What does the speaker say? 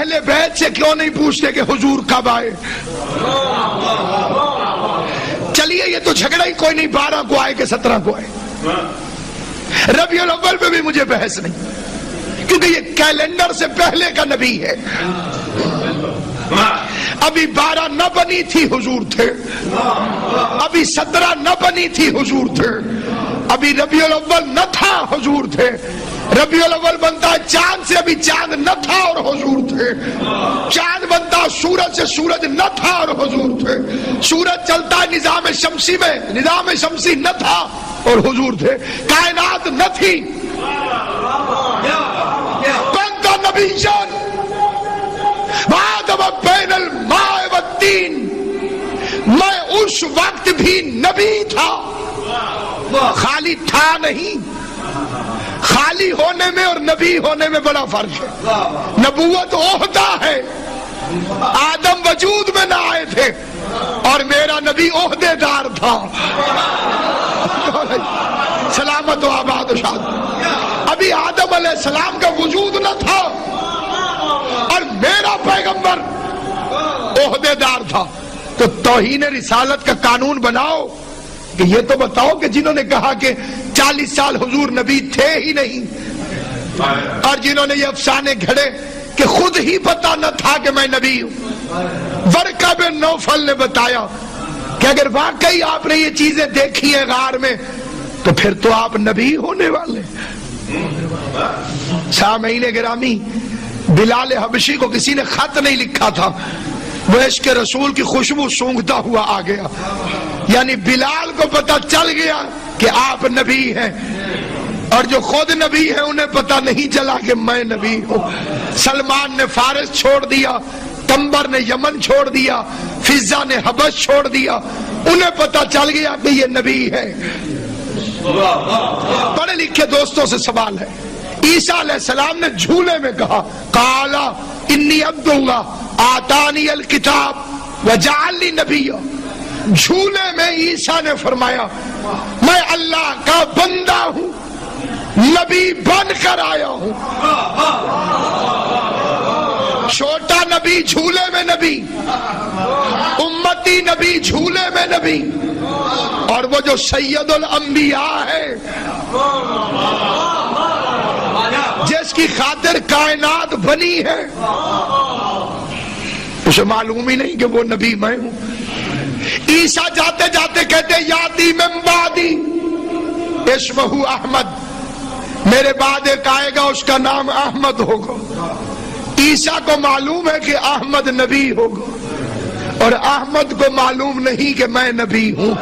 اہل بیت سے کیوں نہیں پوچھتے کہ حضور کب آئے؟ چلیے یہ تو جھگڑا ہی کوئی نہیں 12 کو آئے کہ 17 کو آئے، ربیع الاول پہ بھی مجھے بحث نہیں، کیونکہ یہ کیلنڈر سے پہلے کا نبی ہے۔ ابھی 12 نہ بنی تھی حضور تھے، ابھی 17 نہ بنی تھی حضور تھے، ابھی ربیع الاول نہ تھا حضور تھے۔ ربیع الاول بنتا ہے چاند سے، ابھی چاند نہ تھا اور حضور تھے۔ چاند بنتا سورج سے، سورج نہ تھا اور حضور تھے۔ سورج چلتا ہے نظام شمسی میں، نظام شمسی نہ تھا اور حضور تھے۔ کائنات نہ تھی، بنتا نبی جان وآدم بین الماء والتین، میں اس وقت بھی نبی تھا، خالی تھا نہیں۔ خالی ہونے میں اور نبی ہونے میں بڑا فرق ہے۔ نبوت عہدہ ہے، آدم وجود میں نہ آئے تھے اور میرا نبی عہدے دار تھا۔ سلامت و آباد و شاد۔ ابھی آدم علیہ السلام کا وجود نہ تھا اور میرا پیغمبر عہدے دار تھا۔ تو توہین رسالت کا قانون بناؤ کہ یہ تو بتاؤ کہ جنہوں نے کہا کہ 40 سال حضور نبی تھے ہی نہیں، اور جنہوں نے یہ افسانے گھڑے کہ خود ہی پتا نہ تھا کہ میں نبی ہوں۔ ورقہ بن نوفل نے بتایا کہ اگر واقعی آپ نے یہ چیزیں دیکھی ہیں غار میں تو پھر تو آپ نبی ہونے والے۔ سامعین گرامی، بلال حبشی کو کسی نے خط نہیں لکھا تھا، وہ عشق رسول کی خوشبو سونگھتا ہوا آ گیا، یعنی بلال کو پتا چل گیا کہ آپ نبی ہیں، اور جو خود نبی ہیں انہیں پتا نہیں چلا کہ میں نبی ہوں۔ سلمان نے فارس چھوڑ دیا، تمبر نے یمن چھوڑ دیا، فضہ نے حبش چھوڑ دیا، انہیں پتا چل گیا کہ یہ نبی ہے۔ پڑھے لکھے دوستوں سے سوال ہے، عیسیٰ علیہ السلام نے جھولے میں کہا قالا انی عبد اللہ آتانی الکتاب وجعلنی نبیا، جھولے میں عیسیٰ نے فرمایا میں اللہ کا بندہ ہوں، نبی بن کر آیا ہوں۔ چھوٹا نبی جھولے میں نبی، امتی نبی جھولے میں نبی، اور وہ جو سید الانبیاء ہے جس کی خاطر کائنات بنی ہے، اسے معلوم ہی نہیں کہ وہ نبی میں ہوں۔ عیسیٰ جاتے جاتے کہتے یاتی من بعدی اسمہ احمد، میرے بعد ایک آئے گا اس کا نام احمد ہوگا۔ عیسیٰ کو معلوم ہے کہ احمد نبی ہوگا، اور احمد کو معلوم نہیں کہ میں نبی ہوں۔